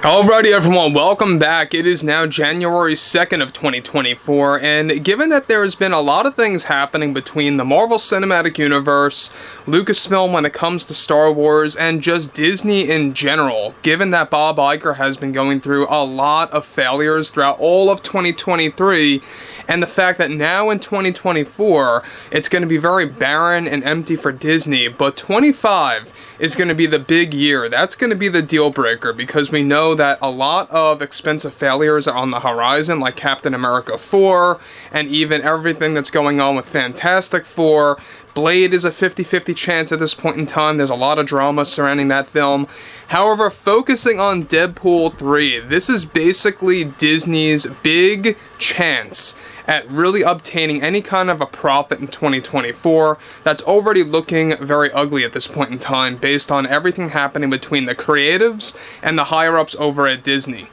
Alrighty everyone, welcome back. It is now January 2nd of 2024, and given that there has been a lot of things happening between the Marvel Cinematic Universe, Lucasfilm when it comes to Star Wars, and just Disney in general, given that Bob Iger has been going through a lot of failures throughout all of 2023, and the fact that now in 2024, it's going to be very barren and empty for Disney, but 25 is going to be the big year. That's going to be the deal breaker, because we know that a lot of expensive failures are on the horizon, like Captain America 4, and even everything that's going on with Fantastic Four. Blade is a 50-50 chance at this point in time. There's a lot of drama surrounding that film. However, focusing on Deadpool 3, this is basically Disney's big chance at really obtaining any kind of a profit in 2024 that's already looking very ugly at this point in time based on everything happening between the creatives and the higher-ups over at Disney.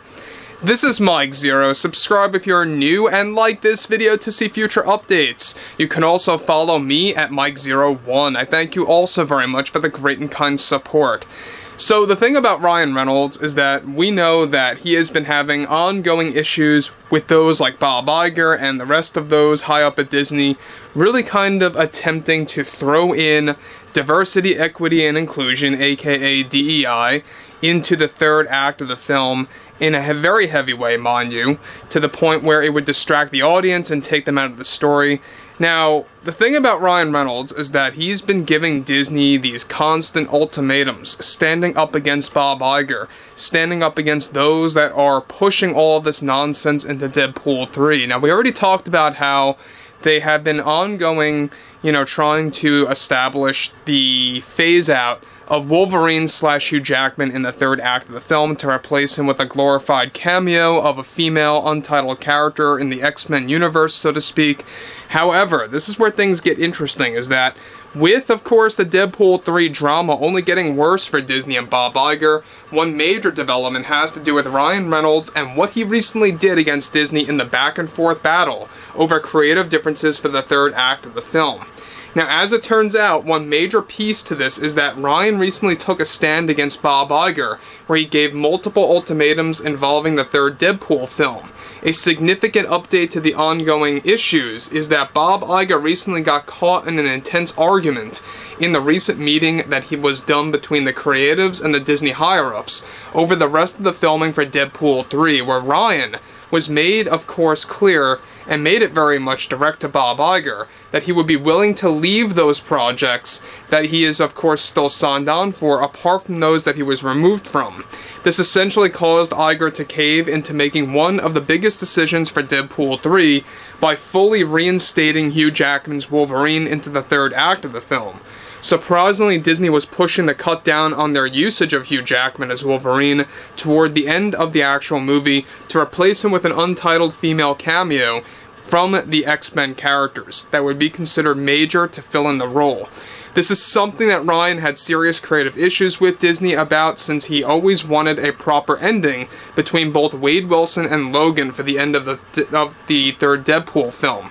This is Mike Zero. Subscribe if you're new and like this video to see future updates. You can also follow me at Mike01. I thank you also very much for the great and kind support. So the thing about Ryan Reynolds is that we know that he has been having ongoing issues with those like Bob Iger and the rest of those high up at Disney, really kind of attempting to throw in diversity, equity, and inclusion, aka DEI, into the third act of the film in a very heavy way, mind you, to the point where it would distract the audience and take them out of the story. Now, the thing about Ryan Reynolds is that he's been giving Disney these constant ultimatums, standing up against Bob Iger, standing up against those that are pushing all of this nonsense into Deadpool 3. Now, we already talked about how they have been ongoing, trying to establish the phase-out of Wolverine / Hugh Jackman in the third act of the film to replace him with a glorified cameo of a female untitled character in the X-Men universe, so to speak. However, this is where things get interesting, is that with, of course, the Deadpool 3 drama only getting worse for Disney and Bob Iger, one major development has to do with Ryan Reynolds and what he recently did against Disney in the back-and-forth battle over creative differences for the third act of the film. Now, as it turns out, one major piece to this is that Ryan recently took a stand against Bob Iger, where he gave multiple ultimatums involving the third Deadpool film. A significant update to the ongoing issues is that Bob Iger recently got caught in an intense argument in the recent meeting that he was done between the creatives and the Disney higher-ups over the rest of the filming for Deadpool 3, where Ryan was made, of course, clear and made it very much direct to Bob Iger that he would be willing to leave those projects that he is, of course, still signed on for, apart from those that he was removed from. This essentially caused Iger to cave into making one of the biggest decisions for Deadpool 3 by fully reinstating Hugh Jackman's Wolverine into the third act of the film. Surprisingly, Disney was pushing to cut down on their usage of Hugh Jackman as Wolverine toward the end of the actual movie to replace him with an untitled female cameo from the X-Men characters that would be considered major to fill in the role. This is something that Ryan had serious creative issues with Disney about, since he always wanted a proper ending between both Wade Wilson and Logan for the end of the third Deadpool film.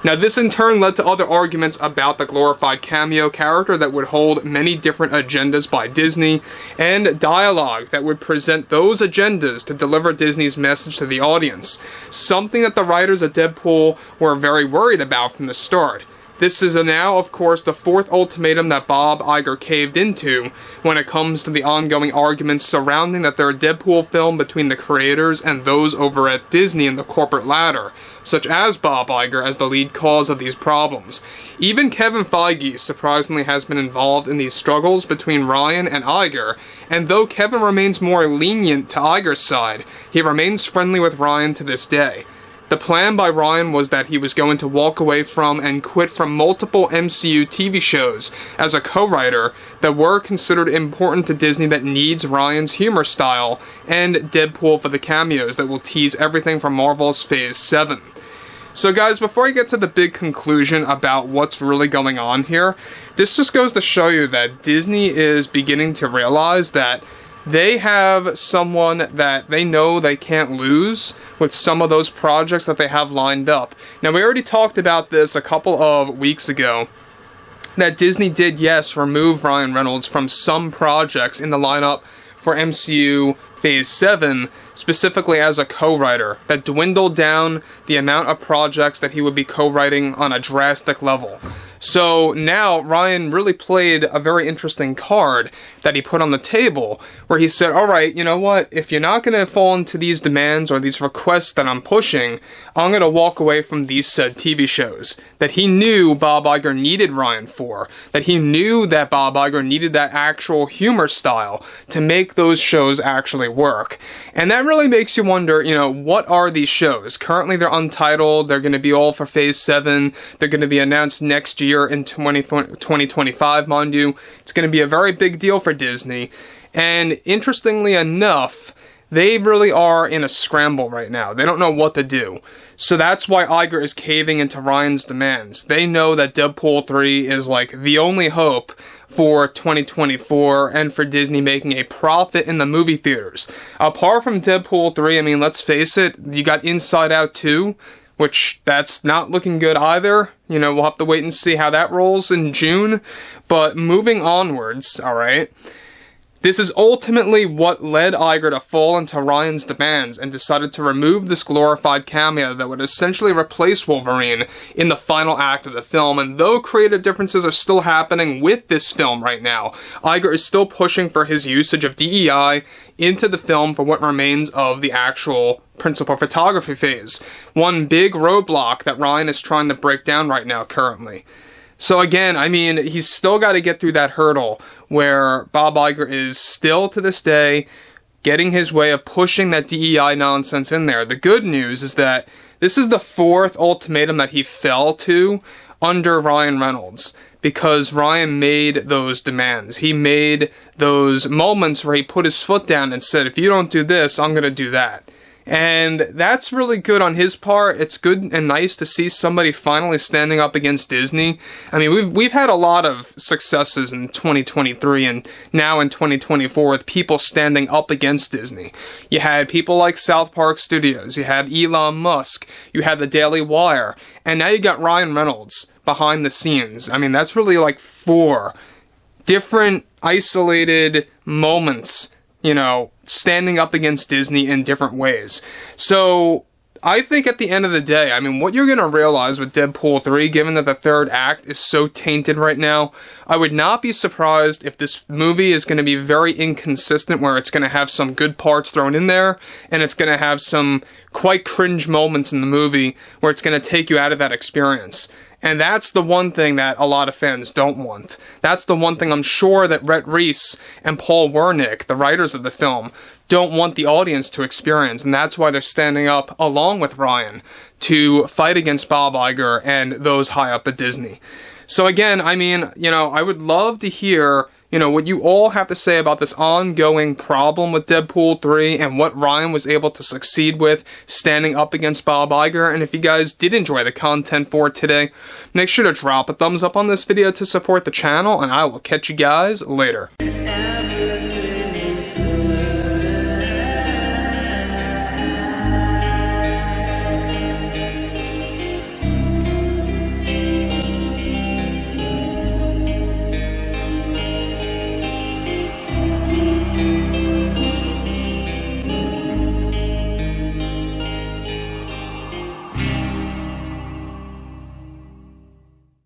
Now, this in turn led to other arguments about the glorified cameo character that would hold many different agendas by Disney, and dialogue that would present those agendas to deliver Disney's message to the audience, something that the writers of Deadpool were very worried about from the start. This is now, of course, the fourth ultimatum that Bob Iger caved into when it comes to the ongoing arguments surrounding the third Deadpool film between the creators and those over at Disney in the corporate ladder, such as Bob Iger as the lead cause of these problems. Even Kevin Feige, surprisingly, has been involved in these struggles between Ryan and Iger, and though Kevin remains more lenient to Iger's side, he remains friendly with Ryan to this day. The plan by Ryan was that he was going to walk away from and quit from multiple MCU TV shows as a co-writer that were considered important to Disney that needs Ryan's humor style, and Deadpool for the cameos that will tease everything from Marvel's Phase 7. So guys, before I get to the big conclusion about what's really going on here, this just goes to show you that Disney is beginning to realize that they have someone that they know they can't lose with some of those projects that they have lined up. Now, we already talked about this a couple of weeks ago, that Disney did, yes, remove Ryan Reynolds from some projects in the lineup for MCU Phase 7, specifically as a co-writer, that dwindled down the amount of projects that he would be co-writing on a drastic level. So now Ryan really played a very interesting card that he put on the table, where he said, alright, you know what, if you're not going to fall into these demands or these requests that I'm pushing, I'm going to walk away from these said TV shows that he knew Bob Iger needed Ryan for, that he knew that Bob Iger needed that actual humor style to make those shows actually work. And that really makes you wonder, you know, what are these shows? Currently they're untitled, they're going to be all for Phase 7, they're going to be announced next year in 2025, mind you. It's going to be a very big deal for Disney. And interestingly enough, they really are in a scramble right now. They don't know what to do. So that's why Iger is caving into Ryan's demands. They know that Deadpool 3 is like the only hope for 2024 and for Disney making a profit in the movie theaters. Apart from Deadpool 3, I mean, let's face it, you got Inside Out 2, which that's not looking good either. You know, we'll have to wait and see how that rolls in June. But moving onwards, alright, this is ultimately what led Iger to fall into Ryan's demands and decided to remove this glorified cameo that would essentially replace Wolverine in the final act of the film. And though creative differences are still happening with this film right now, Iger is still pushing for his usage of DEI into the film for what remains of the actual principal photography phase. One big roadblock that Ryan is trying to break down right now currently. So again, I mean, he's still got to get through that hurdle where Bob Iger is still to this day getting his way of pushing that DEI nonsense in there. The good news is that this is the 4th ultimatum that he fell to under Ryan Reynolds, because Ryan made those demands. He made those moments where he put his foot down and said, if you don't do this, I'm going to do that. And that's really good on his part. It's good and nice to see somebody finally standing up against Disney. I mean, we've had a lot of successes in 2023 and now in 2024 with people standing up against Disney. You had people like South Park Studios, you had Elon Musk, you had the Daily Wire, and now you got Ryan Reynolds behind the scenes. I mean, that's really like 4 different isolated moments, you know, standing up against Disney in different ways. So I think at the end of the day, I mean, what you're going to realize with Deadpool 3, given that the 3rd act is so tainted right now, I would not be surprised if this movie is going to be very inconsistent, where it's going to have some good parts thrown in there, and it's going to have some quite cringe moments in the movie where it's going to take you out of that experience. And that's the one thing that a lot of fans don't want. That's the one thing I'm sure that Rhett, Reese and Paul Wernick, the writers of the film, don't want the audience to experience. And that's why they're standing up along with Ryan to fight against Bob Iger and those high up at Disney. So again, I mean, you know, I would love to hear, you know, what you all have to say about this ongoing problem with Deadpool 3 and what Ryan was able to succeed with standing up against Bob Iger. And if you guys did enjoy the content for today, make sure to drop a thumbs up on this video to support the channel, and I will catch you guys later.